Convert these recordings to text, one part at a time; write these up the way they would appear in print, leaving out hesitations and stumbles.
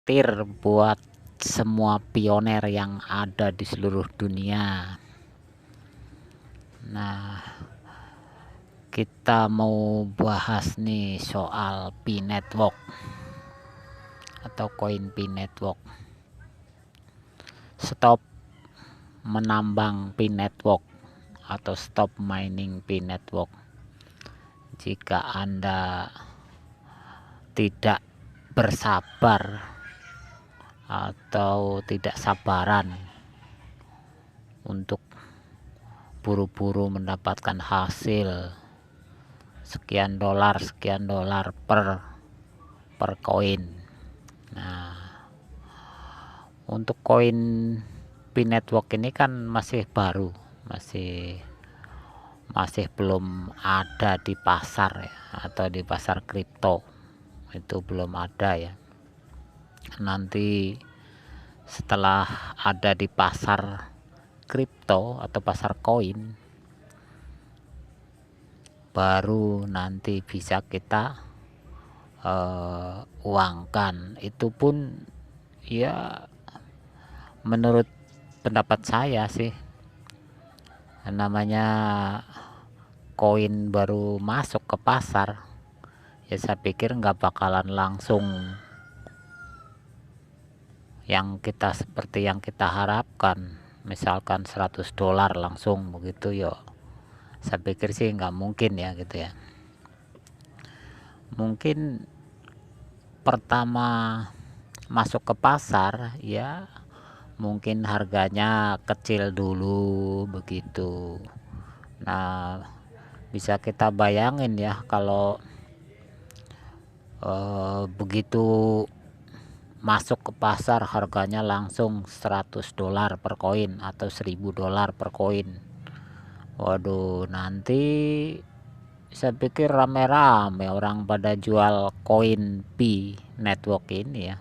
tir buat semua pioner yang ada di seluruh dunia. Nah, kita mau bahas nih soal Pi Network atau koin Pi Network. Stop menambang Pi Network atau stop mining Pi Network. Jika Anda tidak bersabar atau tidak sabaran untuk buru-buru mendapatkan hasil sekian dolar per koin. Nah, untuk koin Pi Network ini kan masih baru, masih belum ada di pasar ya, atau di pasar kripto itu belum ada ya. Nanti setelah ada di pasar kripto atau pasar koin, baru nanti bisa kita uangkan. Itu pun ya menurut pendapat saya sih, namanya koin baru masuk ke pasar ya, saya pikir nggak bakalan langsung seperti yang kita harapkan, misalkan 100 dolar langsung begitu yo. Saya pikir sih nggak mungkin ya gitu ya. Mungkin pertama masuk ke pasar ya mungkin harganya kecil dulu begitu. Nah, bisa kita bayangin ya kalau begitu masuk ke pasar harganya langsung 100 dolar per koin atau 1000 dolar per koin. Waduh, nanti saya pikir rame-rame orang pada jual koin Pi Network ini ya.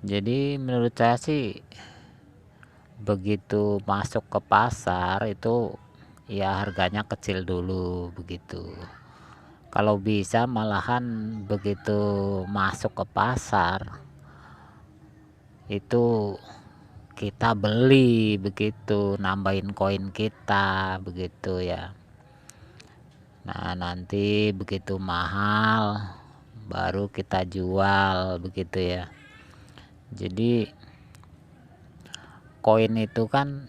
Jadi menurut saya sih begitu masuk ke pasar itu ya harganya kecil dulu begitu. Kalau bisa malahan begitu masuk ke pasar itu kita beli begitu, nambahin koin kita begitu ya. Nah, nanti begitu mahal baru kita jual begitu ya. Jadi koin itu kan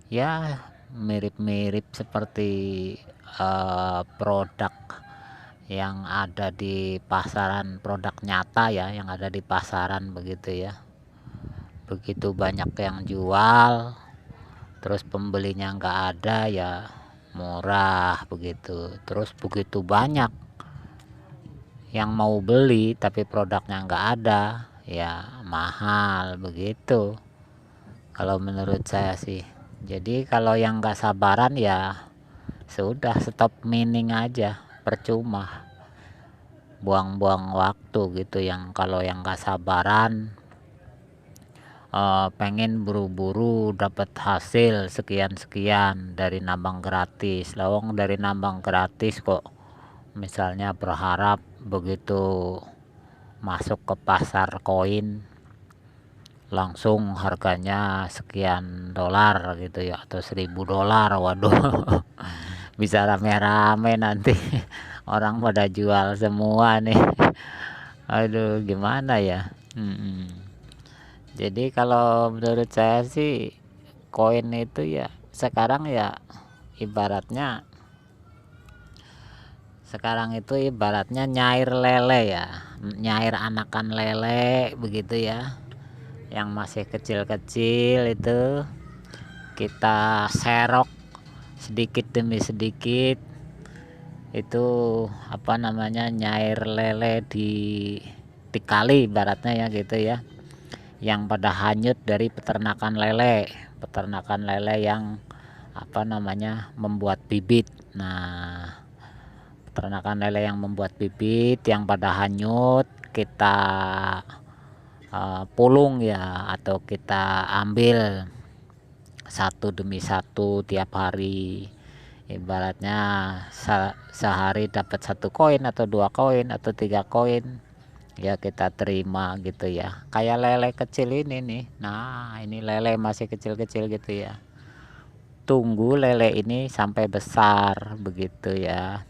ya mirip-mirip seperti produk yang ada di pasaran, produk nyata ya yang ada di pasaran begitu ya. Begitu banyak yang jual terus pembelinya nggak ada ya murah begitu, terus begitu banyak yang mau beli tapi produknya nggak ada ya mahal begitu kalau menurut saya sih. Jadi kalau yang nggak sabaran ya sudah stop mining aja, percuma buang-buang waktu gitu. Yang kalau yang nggak sabaran pengen buru-buru dapat hasil sekian-sekian dari nambang gratis, lawang dari nambang gratis kok misalnya berharap begitu masuk ke pasar koin langsung harganya sekian dolar gitu ya atau 1000 dolar. Waduh, bisa rame-rame nanti orang pada jual semua nih. Aduh, gimana ya. Jadi kalau menurut saya sih koin itu ya sekarang ya ibaratnya nyair lele ya, nyair anakan lele begitu ya, yang masih kecil-kecil itu kita serok sedikit demi sedikit. Itu apa namanya, nyair lele di kali ibaratnya ya gitu ya, yang pada hanyut dari peternakan lele yang apa namanya membuat bibit. Nah, peternakan lele yang membuat bibit yang pada hanyut kita pulung ya, atau kita ambil satu demi satu tiap hari. Ibaratnya sehari dapat 1 koin atau 2 koin atau 3 koin ya kita terima gitu ya. Kayak lele kecil ini nih, nah ini lele masih kecil-kecil gitu ya, tunggu lele ini sampai besar begitu ya.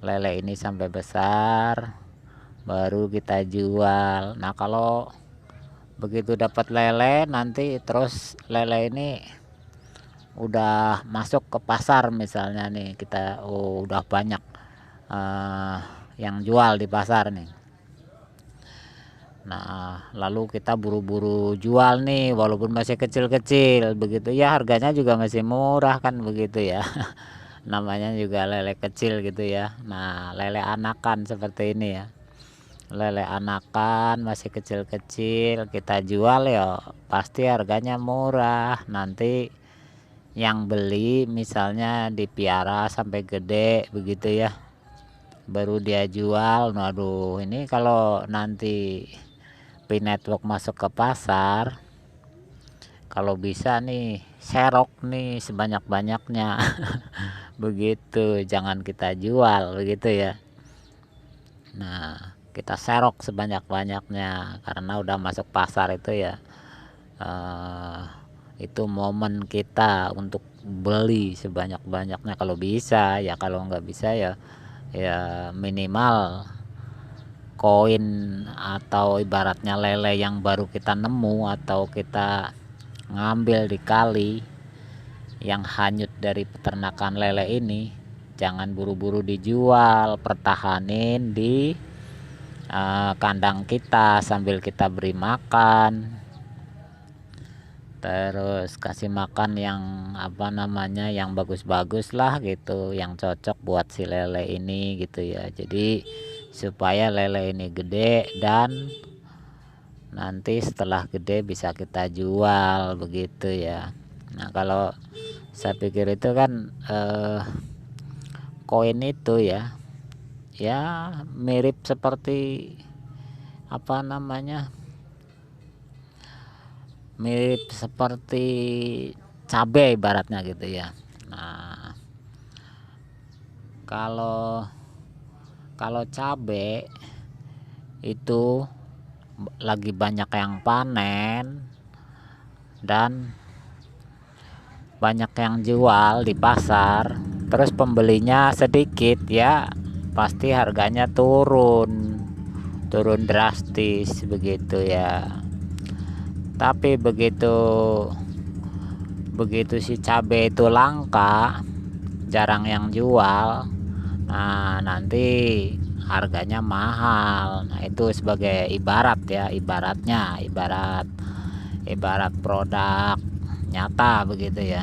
Lele ini sampai besar baru kita jual. Nah kalau begitu dapat lele nanti terus lele ini udah masuk ke pasar misalnya nih, kita udah banyak eh, yang jual di pasar nih. Nah lalu kita buru-buru jual nih walaupun masih kecil-kecil begitu ya, harganya juga masih murah kan begitu ya. Namanya juga lele kecil gitu ya. Nah lele anakan seperti ini ya, lele anakan masih kecil-kecil kita jual ya pasti harganya murah. Nanti yang beli misalnya dipiara sampai gede begitu ya, baru dia jual. Waduh ini kalau nanti P-Network masuk ke pasar, kalau bisa nih serok nih sebanyak-banyaknya. Begitu, jangan kita jual begitu ya. Nah kita serok sebanyak-banyaknya karena udah masuk pasar itu ya. eh, itu momen kita untuk beli sebanyak-banyaknya kalau bisa ya. Kalau nggak bisa ya minimal koin atau ibaratnya lele yang baru kita nemu atau kita ngambil di kali yang hanyut dari peternakan lele ini, jangan buru-buru dijual, pertahanin di kandang kita sambil kita beri makan, terus kasih makan yang apa namanya yang bagus-bagus lah gitu, yang cocok buat si lele ini gitu ya. Jadi supaya lele ini gede dan nanti setelah gede bisa kita jual begitu ya. Nah kalau saya pikir itu kan koin itu ya mirip seperti apa namanya, mirip seperti cabai ibaratnya gitu ya. Nah kalau cabai itu lagi banyak yang panen dan banyak yang jual di pasar, terus pembelinya sedikit ya pasti harganya turun drastis begitu ya. Tapi begitu si cabai itu langka, jarang yang jual, nah nanti harganya mahal. Nah itu sebagai ibarat ya, ibarat produk nyata begitu ya.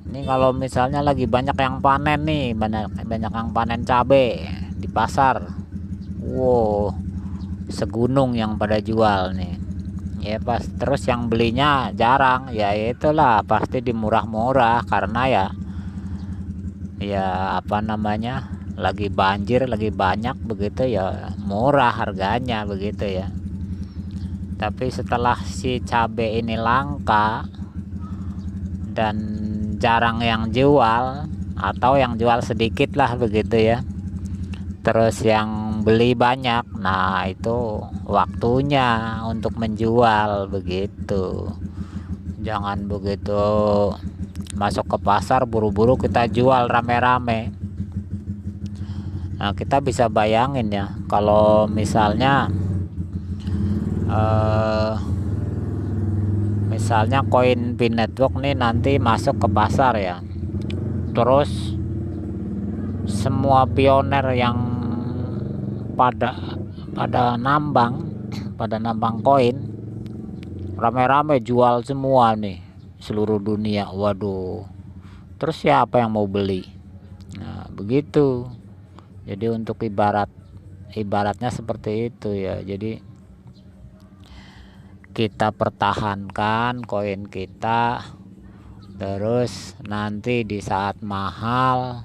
Ini kalau misalnya lagi banyak yang panen nih, banyak yang panen cabai di pasar, wow segunung yang pada jual nih ya. Pas terus yang belinya jarang ya, itulah pasti dimurah-murah karena ya apa namanya, lagi banjir lagi banyak begitu ya, murah harganya begitu ya. Tapi setelah si cabai ini langka dan jarang yang jual atau yang jual sedikit lah begitu ya, terus yang beli banyak, nah itu waktunya untuk menjual begitu. Jangan begitu masuk ke pasar buru-buru kita jual rame-rame. Nah kita bisa bayangin ya, kalau misalnya koin P-Network nih nanti masuk ke pasar ya, terus semua pioner yang pada nambang koin rame-rame jual semua nih seluruh dunia. Waduh, terus siapa yang mau beli? Nah begitu. Jadi untuk ibaratnya seperti itu ya. Jadi kita pertahankan koin kita, terus nanti di saat mahal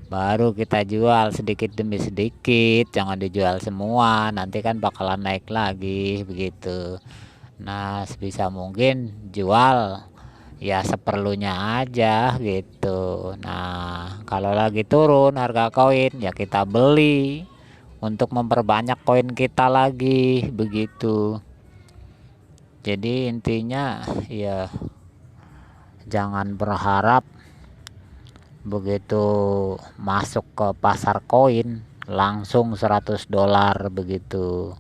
baru kita jual sedikit demi sedikit, jangan dijual semua, nanti kan bakalan naik lagi begitu. Nah sebisa mungkin jual ya seperlunya aja gitu. Nah kalau lagi turun harga koin ya kita beli untuk memperbanyak koin kita lagi begitu. Jadi intinya ya jangan berharap begitu masuk ke pasar koin langsung $100 begitu.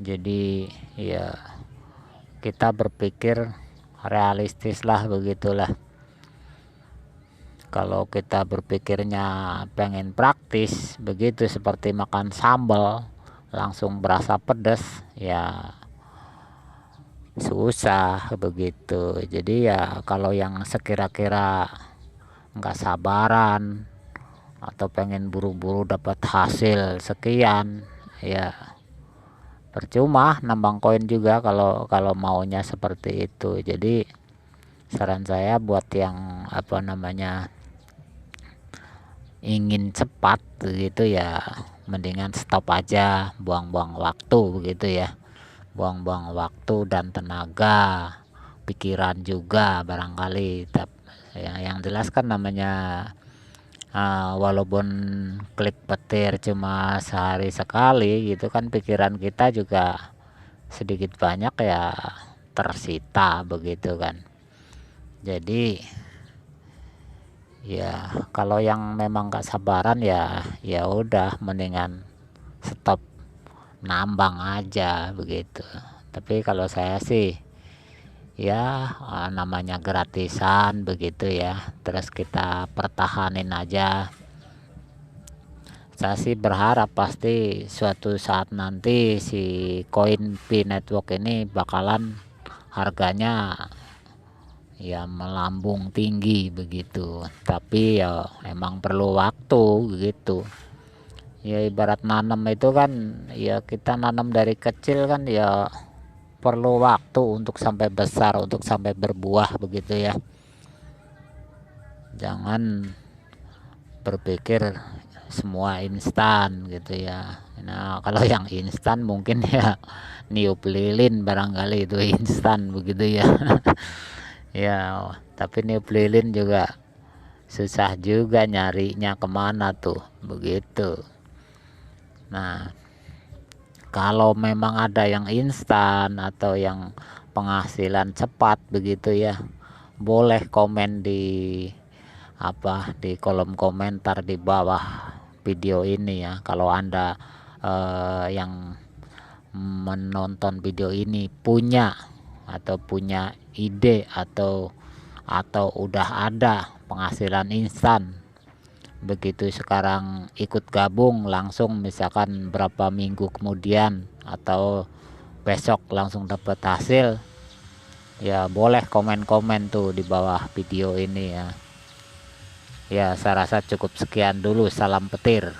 Jadi ya kita berpikir realistis lah, begitulah. Kalau kita berpikirnya pengen praktis begitu, seperti makan sambal langsung berasa pedas, ya susah begitu. Jadi ya kalau yang sekira-kira nggak sabaran atau pengen buru-buru dapat hasil sekian, ya percuma nambang koin juga kalau maunya seperti itu. Jadi saran saya buat yang ingin cepat begitu ya, mendingan stop aja, buang-buang waktu begitu ya, buang-buang waktu dan tenaga pikiran juga barangkali. Yang jelas kan namanya walaupun klik petir cuma sehari sekali gitu kan, pikiran kita juga sedikit banyak ya tersita begitu kan. Jadi ya kalau yang memang gak sabaran ya udah mendingan stop nambang aja begitu. Tapi kalau saya sih ya namanya gratisan begitu ya, terus kita pertahanin aja. Saya sih berharap pasti suatu saat nanti si koin Pi Network ini bakalan harganya ya melambung tinggi begitu. Tapi ya emang perlu waktu gitu. Ya ibarat nanam itu kan, ya kita nanam dari kecil kan ya perlu waktu untuk sampai besar, untuk sampai berbuah begitu ya. Jangan berpikir semua instan gitu ya. Nah kalau yang instan mungkin ya niup lilin barangkali itu instan begitu ya. Ya tapi niup lilin juga susah juga nyarinya kemana tuh begitu. Nah kalau memang ada yang instan atau yang penghasilan cepat begitu ya, boleh komen di kolom komentar di bawah video ini ya. Kalau Anda yang menonton video ini punya ide atau udah ada penghasilan instan begitu, sekarang ikut gabung langsung, misalkan berapa minggu kemudian atau besok langsung dapat hasil, ya boleh komen-komen tuh di bawah video ini ya. Ya saya rasa cukup sekian dulu, salam petir.